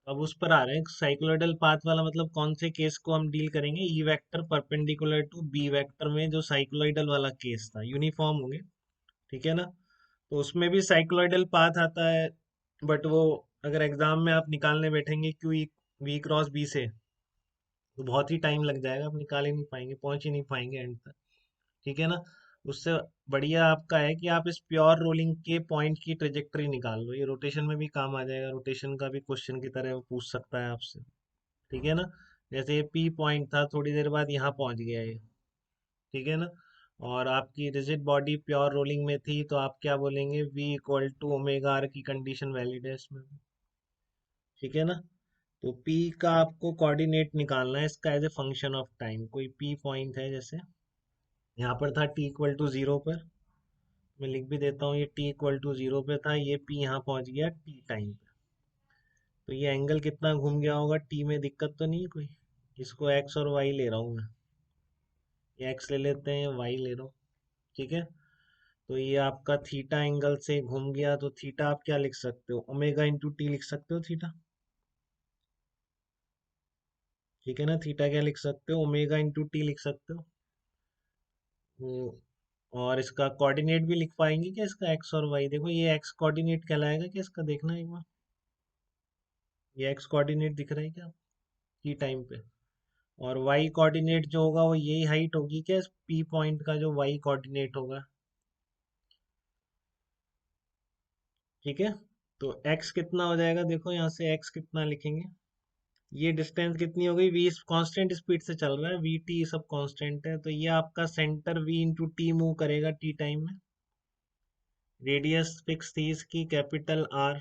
अब उस पर आ रहे हैं, साइक्लोइडल पाथ वाला मतलब कौन से केस को हम डील करेंगे, E vector perpendicular to B vector में जो साइक्लोइडल वाला केस था, यूनिफॉर्म होंगे, ठीक है ना। तो उसमें भी साइक्लोइडल पाथ आता है, बट वो अगर एग्जाम में आप निकालने बैठेंगे क्यू वी क्रॉस बी से, तो बहुत ही टाइम लग जाएगा, आप निकाल ही नहीं पाएंगे, पहुंच ही नहीं पाएंगे एंड तक, ठीक है ना। उससे बढ़िया आपका है कि आप इस प्योर रोलिंग के पॉइंट की ट्रेजेक्टरी निकाल लो, ये रोटेशन में भी काम आ जाएगा, रोटेशन का भी क्वेश्चन की तरह वो पूछ सकता है आपसे, ठीक है ना। जैसे ये पी पॉइंट था, थोड़ी देर बाद यहाँ पहुंच गया ये, ठीक है ना। और आपकी रिजिड बॉडी प्योर रोलिंग में थी, तो आप क्या बोलेंगे, v equal to omega R की कंडीशन वैलिड है इसमें, ठीक है ना। तो p का आपको कोऑर्डिनेट निकालना है इसका as a function of time, कोई p पॉइंट है, जैसे यहाँ पर था t इक्वल टू जीरो पर, मैं लिख भी देता हूँ, ये t इक्वल टू जीरो पे था, ये p यहाँ पहुंच गया t टाइम पे, तो ये एंगल कितना घूम गया होगा, t में दिक्कत तो नहीं है कोई, इसको x और y ले रहा हूँ मैं, ये x ले लेते हैं, y ले रहा हूँ, ठीक है। तो ये आपका थीटा एंगल से घूम गया, तो थीटा आप क्या लिख सकते हो, ओमेगा इंटू टी लिख सकते हो थीटा, ठीक है ना। थीटा क्या लिख सकते हो, ओमेगा इंटू टी लिख सकते हो। और इसका कोऑर्डिनेट भी लिख पाएंगे क्या, इसका एक्स और वाई, देखो ये एक्स कोऑर्डिनेट कहलाएगा क्या इसका, देखना एक बार, ये एक्स कोऑर्डिनेट दिख रहा है क्या की टाइम पे, और वाई कोऑर्डिनेट जो होगा वो यही हाइट होगी क्या पी पॉइंट का, जो वाई कोऑर्डिनेट होगा, ठीक है। तो एक्स कितना हो जाएगा, देखो यहाँ से एक्स कितना लिखेंगे, ये डिस्टेंस कितनी हो गई, वी कांस्टेंट स्पीड से चल रहा है, वी टी सब कांस्टेंट है, तो ये आपका centre V into T move करेगा टी टाइम में, रेडियस फिक्स थी इसकी कैपिटल आर,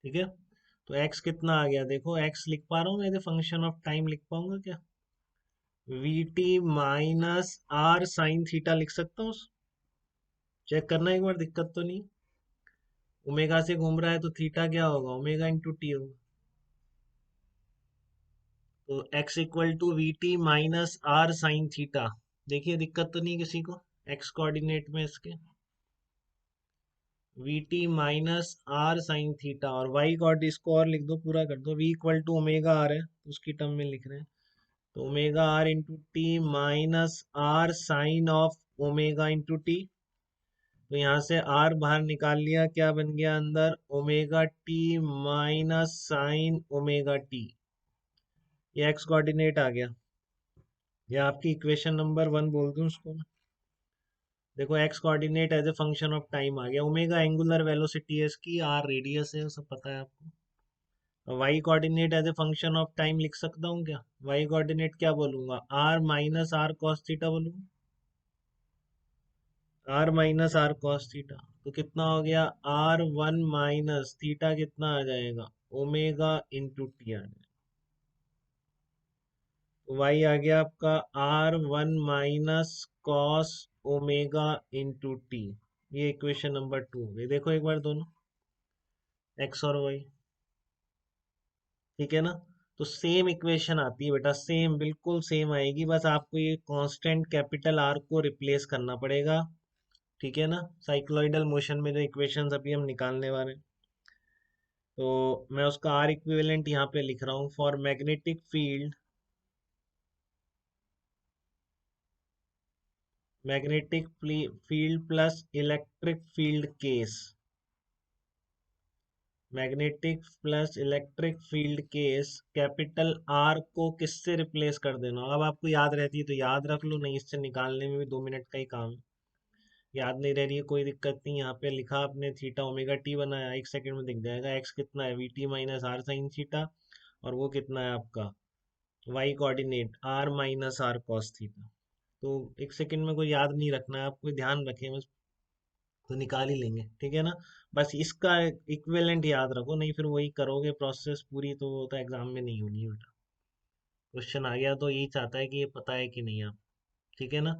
ठीक है। तो एक्स कितना आ गया, देखो एक्स लिख पा रहा हूँ मैं, फंक्शन ऑफ टाइम लिख पाऊंगा क्या, V T minus R sine theta लिख सकता हूँ, चेक करना एक बार, दिक्कत तो नहीं, ओमेगा से घूम रहा है तो थीटा क्या होगा, ओमेगा इंटू टी होगा, तो x equal to V T minus R sine theta, देखिए दिक्कत तो नहीं किसी को, x कोऑर्डिनेट में इसके V T minus R sine theta, और y कोऑर्डिनेट इसको और लिख दो, पूरा कर दो, v equal to omega R है तो उसकी टर्म में लिख रहे हैं, तो omega R into T minus R sine of omega into T, तो यहाँ से r बाहर निकाल लिया, क्या बन गया अंदर, omega T minus sine omega T, ये x कोऑर्डिनेट आ गया, ये आपकी इक्वेशन नंबर वन बोल दूं उसको मैं। देखो X coordinate as a function of time आ गया, ओमेगा एंगुलर वेलोसिटी है इसकी, आर रेडियस है, वो सब पता है आपको। Y coordinate as a function of time लिख सकता हूँ क्या, वाई कोऑर्डिनेट क्या बोलूंगा, R minus R cos theta बोलूंगा, R minus R cos theta, तो कितना हो गया, आर वन माइनस थीटा कितना आ जाएगा, ओमेगा इंटू टी आ जाएगा, तो वाई आ गया आपका R one minus cos omega into T, ये इक्वेशन नंबर टू हो गई, देखो एक बार दोनों एक्स और वाई, ठीक है ना। तो सेम इक्वेशन आती है बेटा, सेम बिल्कुल सेम आएगी, बस आपको ये कांस्टेंट कैपिटल आर को रिप्लेस करना पड़ेगा, ठीक है ना। साइक्लोइडल मोशन में जो इक्वेशंस अभी हम निकालने वाले हैं, तो मैं उसका आर इक्विवेलेंट यहाँ पे लिख रहा हूँ, for magnetic field, magnetic field plus electric field case, magnetic plus electric field case, capital R को किससे रिप्लेस कर देना, अब आपको याद रहती है तो याद रख लो, नहीं इससे निकालने में भी 2 मिनट का ही काम है, याद नहीं रह रही है कोई दिक्कत नहीं, यहाँ पे लिखा आपने थीटा ओमेगा टी बनाया, 1 सेकंड में दिख जाएगा, एक्स कितना है V T minus R sine theta, और वो कितना है आपका Y coordinate R minus R cos theta, तो 1 सेकंड में कोई याद नहीं रखना है आपको, ध्यान रखें बस, तो निकाल ही लेंगे, ठीक है ना। बस इसका इक्विवेलेंट याद रखो, नहीं फिर वही करोगे प्रोसेस पूरी, तो वो तो एग्जाम में नहीं होनी है बेटा, क्वेश्चन आ गया तो यही चाहता है कि ये पता है कि नहीं आप, ठीक है ना।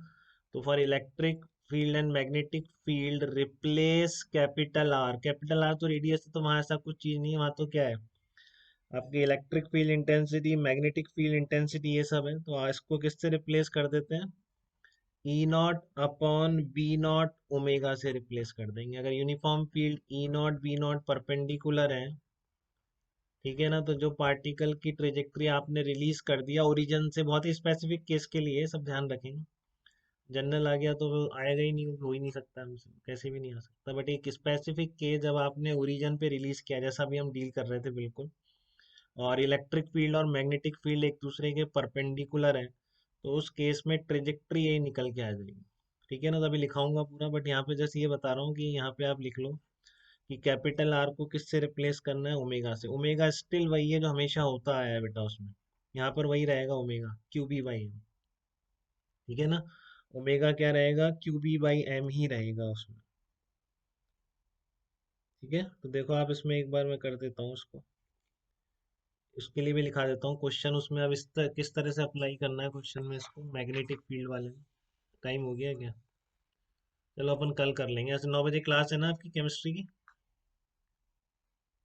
तो for electric field and magnetic field replace capital R तो रेडियस है, तो वहां ऐसा कुछ चीज नहीं है, वहां तो क्या है आपकी electric field intensity, magnetic field intensity, ये सब है, तो इसको किससे रिप्लेस कर देते हैं, E nought upon B nought omega से रिप्लेस कर देंगे, अगर uniform field E nought B nought perpendicular है, ठीक है ना। तो जो पार्टिकल की ट्रेजेक्ट्री आपने रिलीज कर दिया ओरिजिन से, बहुत ही स्पेसिफिक केस के लिए सब ध्यान रखेंगे। जनरल आ गया तो वो आएगा ही नहीं, हो ही नहीं सकता हमसे, कैसे भी नहीं आ सकता। बट एक स्पेसिफिक केस जब आपने ओरिजिन पे रिलीज किया, जैसा भी हम डील कर रहे थे बिल्कुल, और इलेक्ट्रिक फील्ड और मैग्नेटिक फील्ड एक दूसरे के परपेंडिकुलर है, तो उस केस में ट्रेजेक्ट्री यही निकल के आ जाएगी। ठीक है ना। तो अभी लिखाऊंगा पूरा, बट यहाँ पे जैसे ये बता रहा हूँ कि यहाँ पे आप लिख लो कि कैपिटल आर को किससे रिप्लेस करना है, ओमेगा से। ओमेगा स्टिल वही है जो हमेशा होता आया है बेटा उसमें, यहाँ पर वही रहेगा, omega Q B by M. ठीक है ना। ओमेगा क्या रहेगा, क्यू बी बाई एम ही रहेगा उसमें। ठीक है। तो देखो आप इसमें एक बार मैं कर देता हूँ उसको, इसके लिए भी लिखा देता हूँ क्वेश्चन उसमें। अब किस तरह से अप्लाई करना है क्वेश्चन में इसको, मैग्नेटिक फील्ड वाले में। टाइम हो गया क्या? चलो अपन कल कर लेंगे। ऐसे 9 बजे क्लास है ना आपकी केमिस्ट्री की?